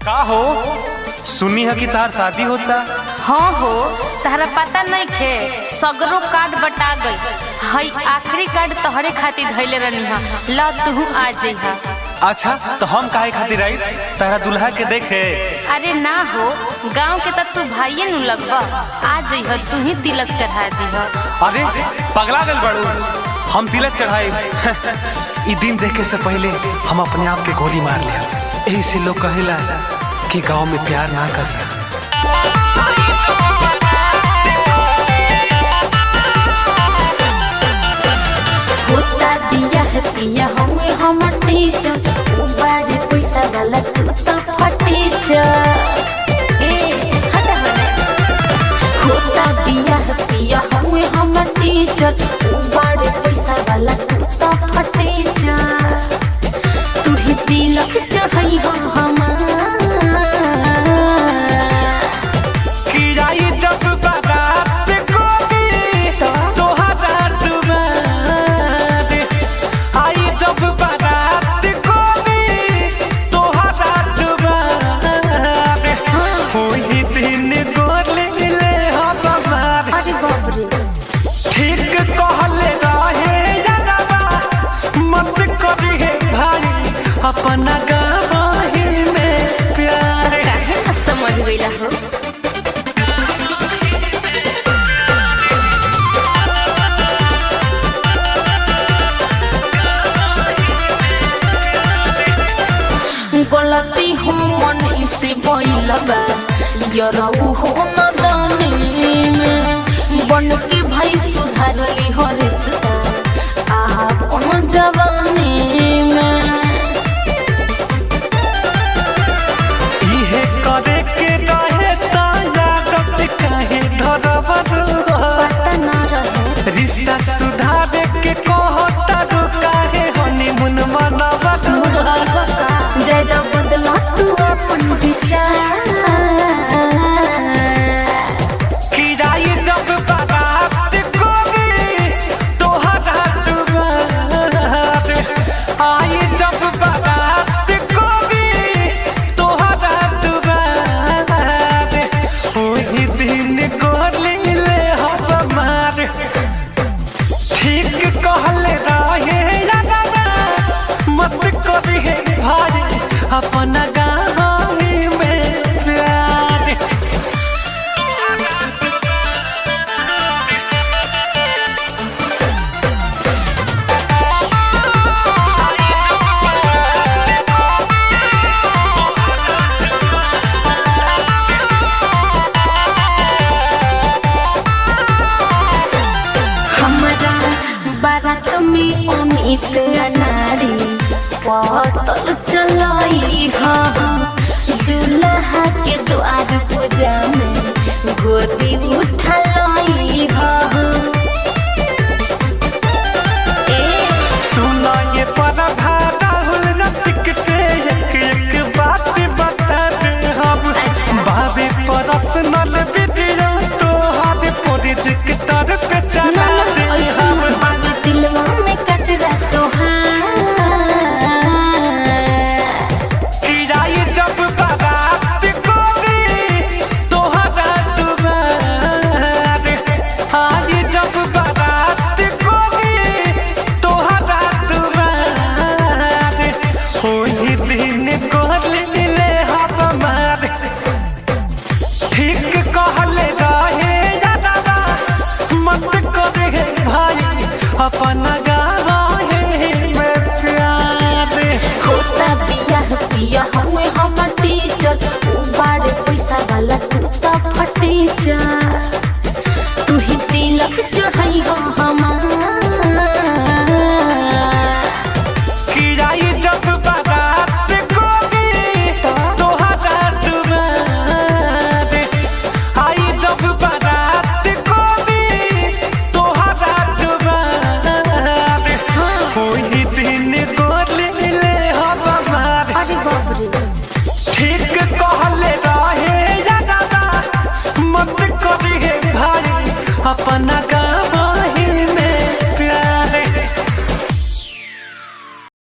का हो सुनी है कि तार शादी होता। हाँ हो, तारा पता नहीं खे सगरो कार्ड बटा गई। हई आखिरी कार्ड तोहरे खातिर धैले रहनी हा, ला तू आ जइहा। अच्छा तो हम काहे खातिर आई तारा दुल्हा के देखे? अरे ना हो, गांव के त तू भाइये नु लगबा, आ जइहा तू ही तिलक चढ़ा दीहा। अरे पगला गल बड़ू, हम तिलक चढ़ाए ई दिन देखे से पहले हम अपने आप के गोली मार लिया। यही से लोग कहेला कि गांव में प्यार ना कर होता दिया है पिया हमें हमर टीचर बारे पैसा वाला तू तो फटीचर। ए हटा हटा, होता दिया है पिया हमें हमर टीचर बारे पैसा वाला तू तो फटीचर। तू ही तिलक चढ़ाई हो हमार अपना गाँव में प्यार। काहे न समझ गईला हो? गलती हो मन से बोलबा यरऊ हो नदानी में बन के भाई सुधार ली हो रिश्ता आपन जवानी में। करे के रहे काहे पता ना रहे रिश्ता सुधारे के कहता काहे हनीमून मनावा ज्यादा बदला तू अपन विचार। किराए जब बारात कोगी तोहरा दुआर आई जब बारात कोगी तोहरा दुआर ओही दिन गोली ले हम मार। ठीक कहले रहे मत करी है भाई अपना गाँव में प्यार। हमारा बारात में अमित अनारी पतल चलाई हा, दूल्हा के द्वार पूजा में गोदी उठलाई हा। सुना ये पर राहुल रसिक से एक बात बता दे हम। बाबे पर्सनल वीडियो तो हर प्रोजेक्टर पे चला दे हम। दिलवा में कचरा तोहार किराए जब बारात कोगी तोहरा दुआर आई जब बारात कोगी तोहरा दुआर ओही दिन गोली ले हम मार। ठीक कहले रहे मत करे भाई अपना गाँव में प्यार। होता बियाह पिया हमें हमर टीचर बारे पैसा वाला तू तो फटीचर। तू ही तिलक चढ़ाई हो हमार किराए जब बारात कोगी तोहरा दुआर आई जब बारात कोगी तोहरा दुआर ओही दिन गोली ले हम मार। अरे बाप रे, ठीक कहले रहे मत करी है भाई अपना